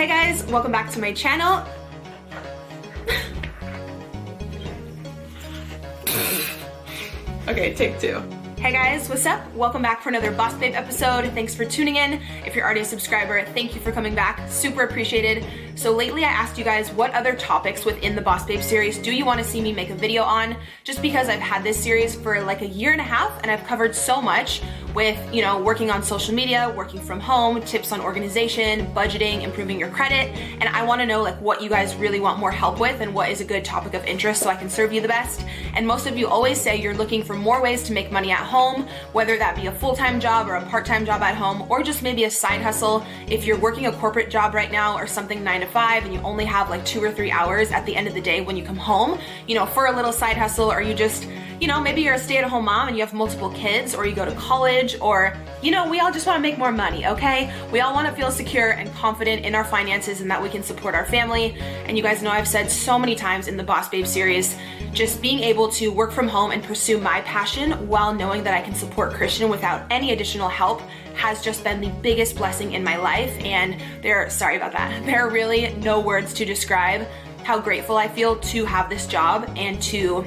Hey guys, welcome back to my channel. Okay, take two. Hey guys, what's up? Welcome back for another Boss Babe episode. Thanks for tuning in. If you're already a subscriber, thank you for coming back. Super appreciated. So lately I asked you guys what other topics within the Boss Babe series do you want to see me make a video on, just because I've had this series for like a year and a half and I've covered so much with, you know, working on social media, working from home, tips on organization, budgeting, improving your credit, and I want to know like what you guys really want more help with and what is a good topic of interest so I can serve you the best. And most of you always say you're looking for more ways to make money at home, whether that be a full-time job or a part-time job at home, or just maybe a side hustle. If you're working a corporate job right now or something 9 to 5 and you only have like 2 or 3 hours at the end of the day when you come home, you know, for a little side hustle, or you just, you know, maybe you're a stay-at-home mom and you have multiple kids, or you go to college, or, you know, we all just want to make more money, okay? We all want to feel secure and confident in our finances and that we can support our family. And you guys know I've said so many times in the Boss Babe series, just being able to work from home and pursue my passion while knowing that I can support Christian without any additional help has just been the biggest blessing in my life. And there are really no words to describe how grateful I feel to have this job and to,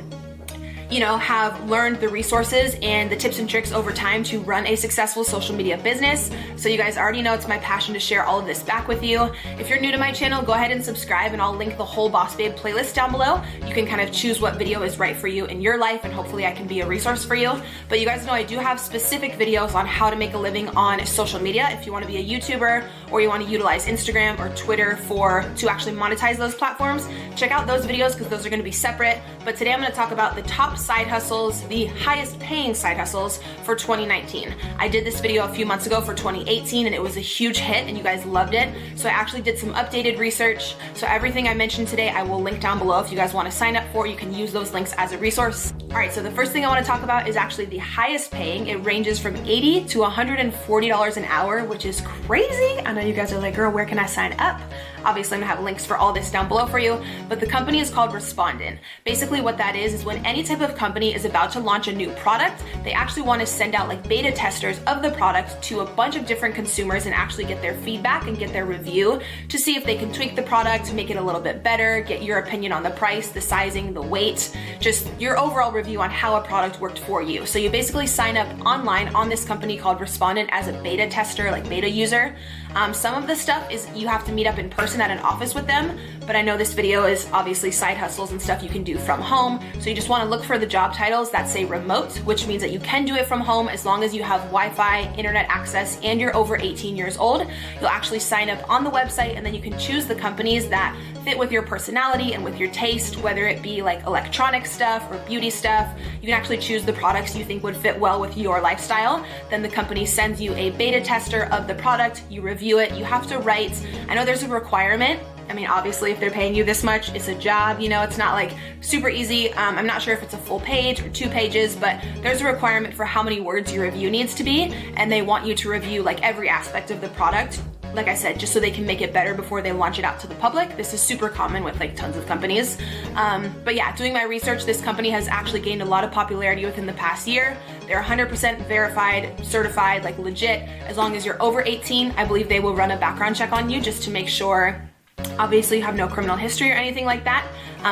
you know, have learned the resources and the tips and tricks over time to run a successful social media business. So you guys already know it's my passion to share all of this back with you. If you're new to my channel, go ahead and subscribe and I'll link the whole Boss Babe playlist down below. You can kind of choose what video is right for you in your life and hopefully I can be a resource for you. But you guys know I do have specific videos on how to make a living on social media. If you want to be a YouTuber or you want to utilize Instagram or Twitter to actually monetize those platforms, check out those videos because those are going to be separate. But today I'm going to talk about the top side hustles, the highest paying side hustles for 2019. I did this video a few months ago for 2018 and it was a huge hit and you guys loved it. So I actually did some updated research. So everything I mentioned today I will link down below. If you guys want to sign up for it, you can use those links as a resource. All right, so the first thing I want to talk about is actually the highest paying. It ranges from $80 to $140 an hour, which is crazy. I know you guys are like, girl, where can I sign up? Obviously, I'm gonna have links for all this down below for you, but the company is called Respondent. Basically what that is when any type of company is about to launch a new product, they actually want to send out like beta testers of the product to a bunch of different consumers and actually get their feedback and get their review to see if they can tweak the product, make it a little bit better, get your opinion on the price, the sizing, the weight, just your overall review on how a product worked for you. So you basically sign up online on this company called Respondent as a beta tester, like beta user. Some of the stuff is you have to meet up in person at an office with them, but I know this video is obviously side hustles and stuff you can do from home. So you just want to look for the job titles that say remote, which means that you can do it from home as long as you have Wi-Fi, internet access, and you're over 18 years old. You'll actually sign up on the website and then you can choose the companies that fit with your personality and with your taste, whether it be like electronic stuff or beauty stuff. You can actually choose the products you think would fit well with your lifestyle. Then the company sends you a beta tester of the product, you review it, you have to write, I know there's a requirement. I mean, obviously if they're paying you this much, it's a job, you know, it's not like super easy. I'm not sure if it's a full page or 2 pages, but there's a requirement for how many words your review needs to be. And they want you to review like every aspect of the product, like I said, just so they can make it better before they launch it out to the public. This is super common with like tons of companies. But yeah, doing my research, this company has actually gained a lot of popularity within the past year. They're 100% verified, certified, like legit. As long as you're over 18, I believe they will run a background check on you just to make sure obviously you have no criminal history or anything like that.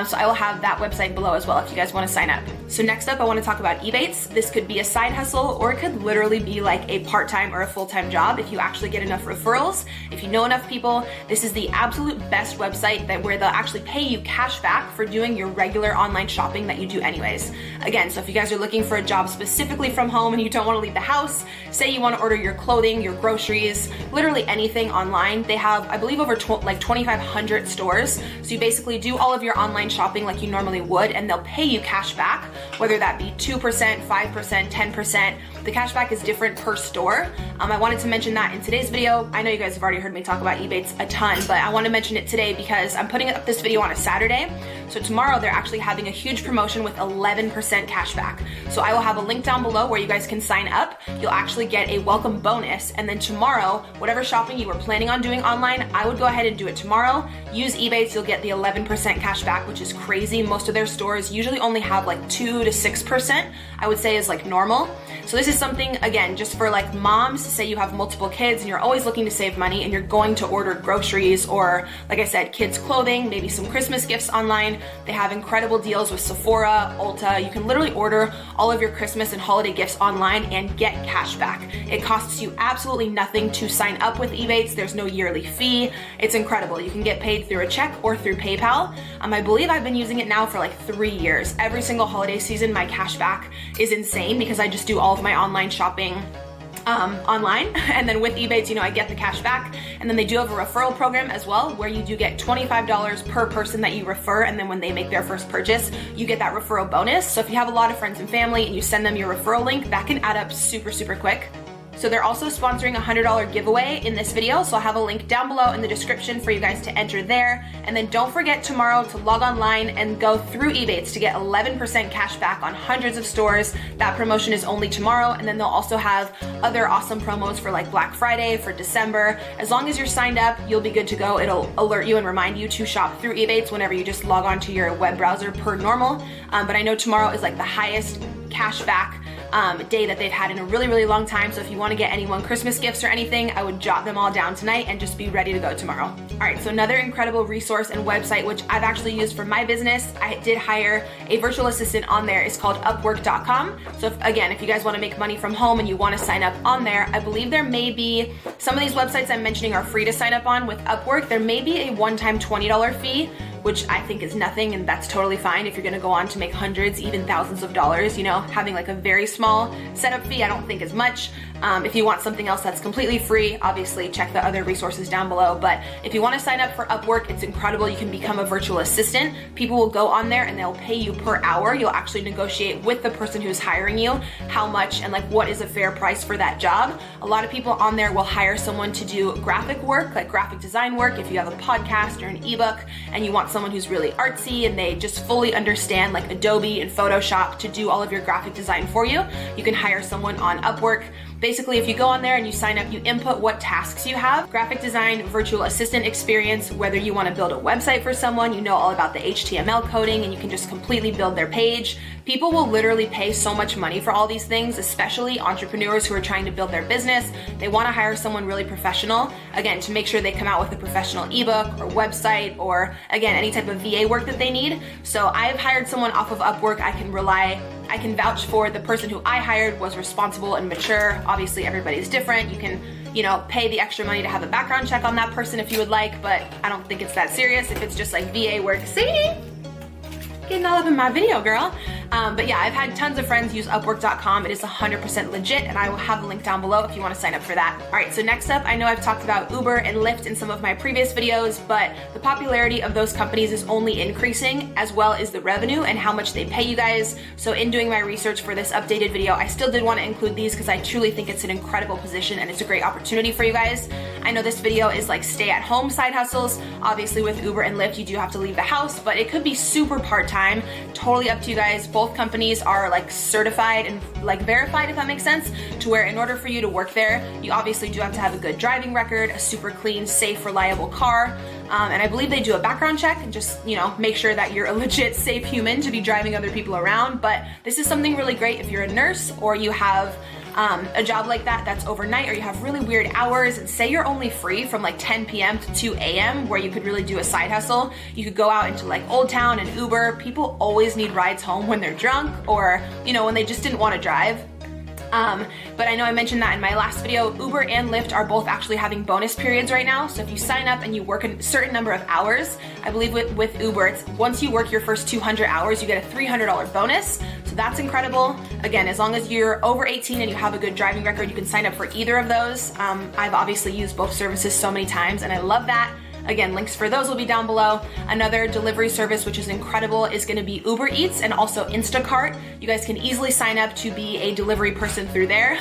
So I will have that website below as well if you guys want to sign up. So next up, I want to talk about Ebates. This could be a side hustle or it could literally be like a part-time or a full-time job if you actually get enough referrals. If you know enough people, this is the absolute best website where they'll actually pay you cash back for doing your regular online shopping that you do anyways. Again, so if you guys are looking for a job specifically from home and you don't want to leave the house, say you want to order your clothing, your groceries, literally anything online, they have, I believe, over like 2,500 stores. So you basically do all of your online shopping like you normally would and they'll pay you cash back, whether that be 2%, 5%, 10%. The cashback is different per store. I wanted to mention that in today's video. I know you guys have already heard me talk about Ebates a ton, but I want to mention it today because I'm putting up this video on a Saturday. So tomorrow they're actually having a huge promotion with 11% cashback. So I will have a link down below where you guys can sign up. You'll actually get a welcome bonus. And then tomorrow, whatever shopping you were planning on doing online, I would go ahead and do it tomorrow. Use Ebates, you'll get the 11% cashback, which is crazy. Most of their stores usually only have like 2 to 6%, I would say is like normal. So this is is something, again, just for like moms, say you have multiple kids and you're always looking to save money and you're going to order groceries or, like I said, kids clothing, maybe some Christmas gifts online. They have incredible deals with Sephora, Ulta. You can literally order all of your Christmas and holiday gifts online and get cash back. It costs you absolutely nothing to sign up with Ebates. There's no yearly fee. It's incredible. You can get paid through a check or through PayPal. I believe I've been using it now for like 3 years. Every single holiday season, my cash back is insane because I just do all of my online shopping online, and then with Ebates, you know, I get the cash back. And then they do have a referral program as well, where you do get $25 per person that you refer, and then when they make their first purchase, you get that referral bonus. So if you have a lot of friends and family and you send them your referral link, that can add up super, super quick. So they're also sponsoring a $100 giveaway in this video, so I'll have a link down below in the description for you guys to enter there. And then don't forget tomorrow to log online and go through Ebates to get 11% cash back on hundreds of stores. That promotion is only tomorrow, and then they'll also have other awesome promos for like Black Friday, for December. As long as you're signed up, you'll be good to go. It'll alert you and remind you to shop through Ebates whenever you just log on to your web browser per normal. But I know tomorrow is like the highest cash back day that they've had in a really, really long time. So if you want to get anyone Christmas gifts or anything, I would jot them all down tonight and just be ready to go tomorrow. All right, so another incredible resource and website, which I've actually used for my business, I did hire a virtual assistant on there. It's called Upwork.com. So if you guys want to make money from home and you want to sign up on there, I believe there may be, some of these websites I'm mentioning are free to sign up on. With Upwork, there may be a one-time $20 fee, which I think is nothing, and that's totally fine if you're gonna go on to make hundreds, even thousands of dollars. You know, having like a very small setup fee I don't think is much. If you want something else that's completely free, obviously check the other resources down below. But if you want to sign up for Upwork, it's incredible. You can become a virtual assistant. People will go on there and they'll pay you per hour. You'll actually negotiate with the person who's hiring you how much and like what is a fair price for that job. A lot of people on there will hire someone to do graphic work, like graphic design work. If you have a podcast or an ebook and you want someone who's really artsy and they just fully understand like Adobe and Photoshop to do all of your graphic design for you, you can hire someone on Upwork. Basically, if you go on there and you sign up, you input what tasks you have, graphic design, virtual assistant experience, whether you want to build a website for someone, you know all about the HTML coding, and you can just completely build their page. People will literally pay so much money for all these things, especially entrepreneurs who are trying to build their business. They want to hire someone really professional, again, to make sure they come out with a professional ebook or website or, again, any type of VA work that they need. So I've hired someone off of Upwork. I can vouch for the person who I hired was responsible and mature. Obviously, everybody's different. You can, you know, pay the extra money to have a background check on that person if you would like, but I don't think it's that serious if it's just like VA work. See? Getting all up in my video, girl. But yeah, I've had tons of friends use Upwork.com. It is 100% legit, and I will have the link down below if you want to sign up for that. All right, so next up, I know I've talked about Uber and Lyft in some of my previous videos, but the popularity of those companies is only increasing, as well as the revenue and how much they pay you guys. So in doing my research for this updated video, I still did want to include these because I truly think it's an incredible position and it's a great opportunity for you guys. I know this video is like stay-at-home side hustles. Obviously with Uber and Lyft, you do have to leave the house, but it could be super part-time. Totally up to you guys. Both companies are like certified and like verified, if that makes sense, to where in order for you to work there, you obviously do have to have a good driving record, a super clean, safe, reliable car. And I believe they do a background check and just, you know, make sure that you're a legit safe human to be driving other people around. But this is something really great if you're a nurse or you have a job like that's overnight, or you have really weird hours, and say you're only free from like 10 p.m. to 2 a.m. where you could really do a side hustle. You could go out into like Old Town and Uber. People always need rides home when they're drunk or, you know, when they just didn't want to drive. But I know I mentioned that in my last video. Uber and Lyft are both actually having bonus periods right now. So if you sign up and you work a certain number of hours, I believe with Uber, it's once you work your first 200 hours, you get a $300 bonus. So that's incredible. Again, as long as you're over 18 and you have a good driving record, you can sign up for either of those. I've obviously used both services so many times and I love that. Again, links for those will be down below. Another delivery service which is incredible is going to be Uber Eats and also Instacart. You guys can easily sign up to be a delivery person through there.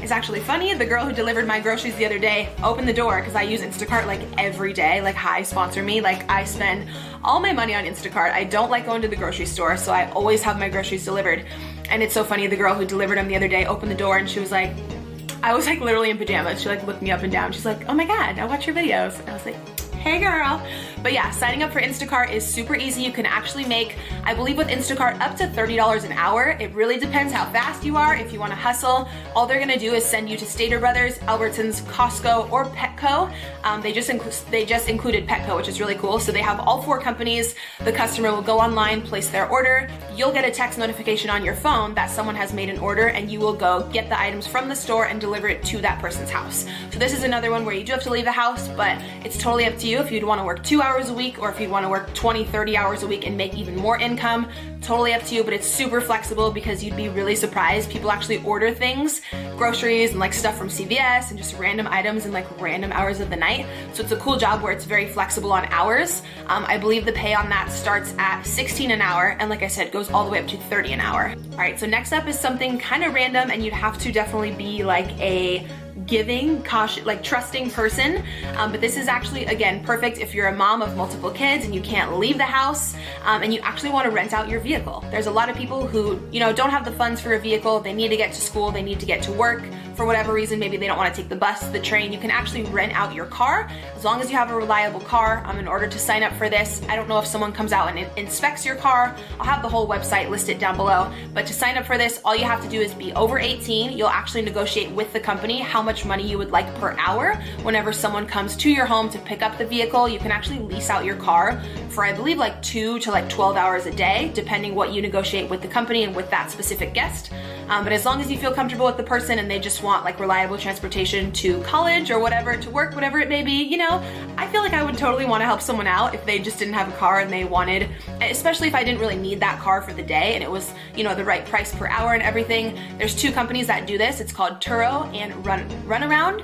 It's actually funny, the girl who delivered my groceries the other day opened the door because I use Instacart like every day. Like, hi, sponsor me. Like, I spend all my money on Instacart. I don't like going to the grocery store, so I always have my groceries delivered. And it's so funny, the girl who delivered them the other day opened the door and she was like, I was like literally in pajamas. She like looked me up and down. She's like, oh my God, I watch your videos. And I was like, Hey girl. But yeah, signing up for Instacart is super easy. You can actually make, I believe with Instacart, up to $30 an hour. It really depends how fast you are. If you want to hustle, all they're gonna do is send you to Stater Brothers, Albertsons, Costco, or Petco. They just included Petco, which is really cool. So they have all 4 companies. The customer will go online, place their order. You'll get a text notification on your phone that someone has made an order, and you will go get the items from the store and deliver it to that person's house. So this is another one where you do have to leave the house, but it's totally up to you if you'd want to work 2 hours a week or if you'd want to work 20, 30 hours a week and make even more income. Totally up to you, but it's super flexible because you'd be really surprised. People actually order things, groceries and like stuff from CVS and just random items in like random hours of the night. So it's a cool job where it's very flexible on hours. I believe the pay on that starts at $16 an hour, and like I said, goes all the way up to $30 an hour. All right, so next up is something kind of random, and you'd have to definitely be like a giving, cautious, like trusting person. But this is actually, again, perfect if you're a mom of multiple kids and you can't leave the house and you actually want to rent out your vehicle. There's a lot of people who, you know, don't have the funds for a vehicle. They need to get to school, they need to get to work. For whatever reason, maybe they don't want to take the bus, the train. You can actually rent out your car as long as you have a reliable car. In order to sign up for this, I don't know if someone comes out and inspects your car. I'll have the whole website listed down below. But to sign up for this, all you have to do is be over 18. You'll actually negotiate with the company how much money you would like per hour. Whenever someone comes to your home to pick up the vehicle, you can actually lease out your car for, I believe, like 2 to like 12 hours a day, depending what you negotiate with the company and with that specific guest. But as long as you feel comfortable with the person and they just want like reliable transportation to college or whatever, to work, whatever it may be, you know, I feel like I would totally want to help someone out if they just didn't have a car and they wanted, especially if I didn't really need that car for the day and it was, you know, the right price per hour and everything. There's 2 companies that do this. It's called Turo and Runaround,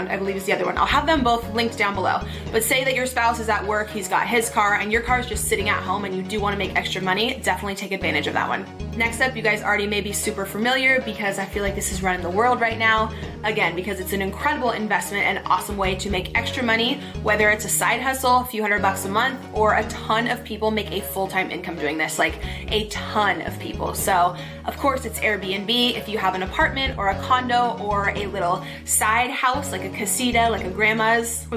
I believe is the other one. I'll have them both linked down below. But say that your spouse is at work, he's got his car, and your car is just sitting at home and you do want to make extra money, definitely take advantage of that one. Next up, you guys already may be super familiar because I feel like this is running the world right now. Again, because it's an incredible investment and awesome way to make extra money, whether it's a side hustle, a few $100 a month, or a ton of people make a full-time income doing this, like a ton of people. So of course it's Airbnb. If you have an apartment or a condo or a little side house, like a casita, like a grandma's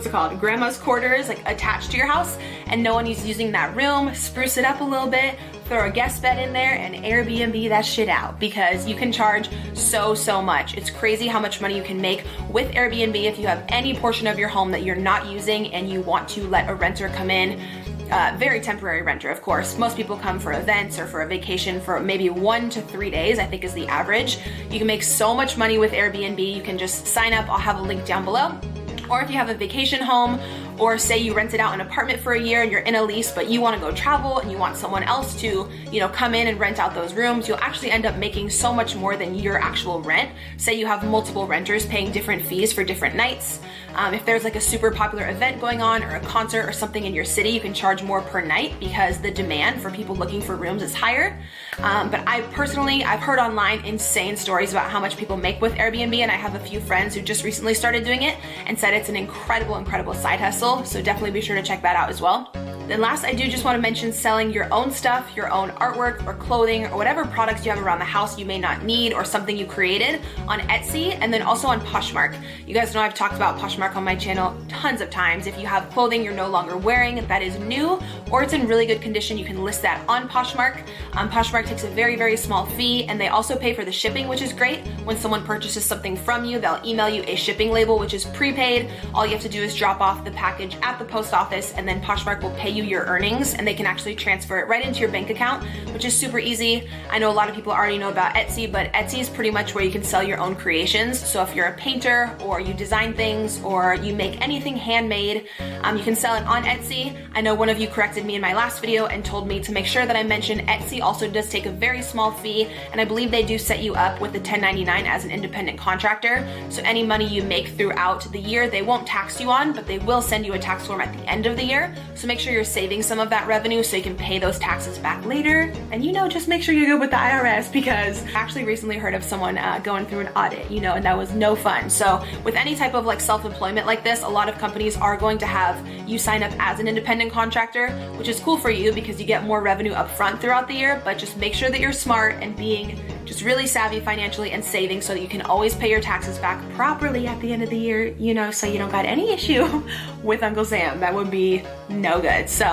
quarters, like attached to your house, and no one is using that room, spruce it up a little bit, throw a guest bed in there and Airbnb that shit out, because you can charge so much. It's crazy how much money you can make with Airbnb if you have any portion of your home that you're not using and you want to let a renter come in. Very temporary renter, of course. Most people come for events or for a vacation for maybe 1 to 3 days, I think is the average. You can make so much money with Airbnb. You can just sign up. I'll have a link down below. Or if you have a vacation home, or say you rented out an apartment for a year and you're in a lease, but you want to go travel and you want someone else to, you know, come in and rent out those rooms, you'll actually end up making so much more than your actual rent. Say you have multiple renters paying different fees for different nights. If there's like a super popular event going on or a concert or something in your city, you can charge more per night because the demand for people looking for rooms is higher. But I've heard online insane stories about how much people make with Airbnb, and I have a few friends who just recently started doing it and said it's an incredible side hustle. So definitely be sure to check that out as well. Then last, I do just want to mention selling your own stuff, your own artwork or clothing or whatever products you have around the house you may not need or something you created on Etsy, and then also on Poshmark. You guys know I've talked about Poshmark on my channel tons of times. If you have clothing you're no longer wearing that is new or it's in really good condition, you can list that on Poshmark. Poshmark takes a very small fee, and they also pay for the shipping, which is great. When someone purchases something from you, they'll email you a shipping label, which is prepaid. All you have to do is drop off the package at the post office, and then Poshmark will pay you your earnings, and they can actually transfer it right into your bank account, which is super easy. I know a lot of people already know about Etsy, but Etsy is pretty much where you can sell your own creations. So if you're a painter or you design things or you make anything handmade, you can sell it on Etsy. I know one of you corrected me in my last video and told me to make sure that I mention Etsy also does take a very small fee, and I believe they do set you up with the 1099 as an independent contractor. So any money you make throughout the year, they won't tax you on, but they will send you a tax form at the end of the year. So make sure you're saving some of that revenue so you can pay those taxes back later. And you know, just make sure you're good with the IRS, because I actually recently heard of someone going through an audit, you know, and that was no fun. So with any type of like self-employment like this, a lot of companies are going to have you sign up as an independent contractor, which is cool for you because you get more revenue up front throughout the year, but just make sure that you're smart and being just really savvy financially and saving so that you can always pay your taxes back properly at the end of the year, you know, so you don't got any issue with Uncle Sam. That would be no good. So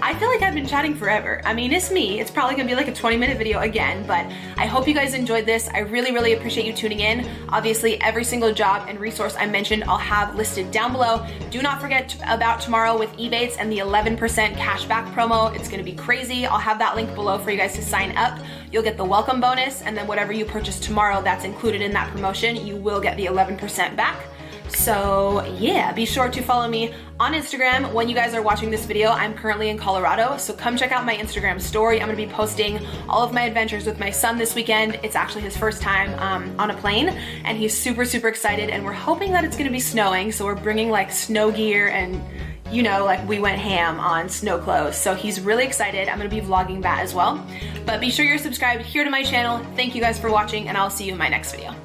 I feel like I've been chatting forever. I mean, it's me. It's probably gonna be like a 20-minute video again, but I hope you guys enjoyed this. I really, really appreciate you tuning in. Obviously, every single job and resource I mentioned, I'll have listed down below. Do not forget about tomorrow with Ebates and the 11% cashback promo. It's gonna be crazy. I'll have that link below for you guys to sign up. You'll get the welcome bonus, and then whatever you purchase tomorrow that's included in that promotion, you will get the 11% back. So yeah, be sure to follow me on Instagram. When you guys are watching this video, I'm currently in Colorado, so come check out my Instagram story. I'm gonna be posting all of my adventures with my son this weekend. It's actually his first time on a plane, and he's super, super excited, and we're hoping that it's gonna be snowing, so we're bringing like snow gear and, you know, like we went ham on snow clothes. So he's really excited. I'm gonna be vlogging that as well. But be sure you're subscribed here to my channel. Thank you guys for watching, and I'll see you in my next video.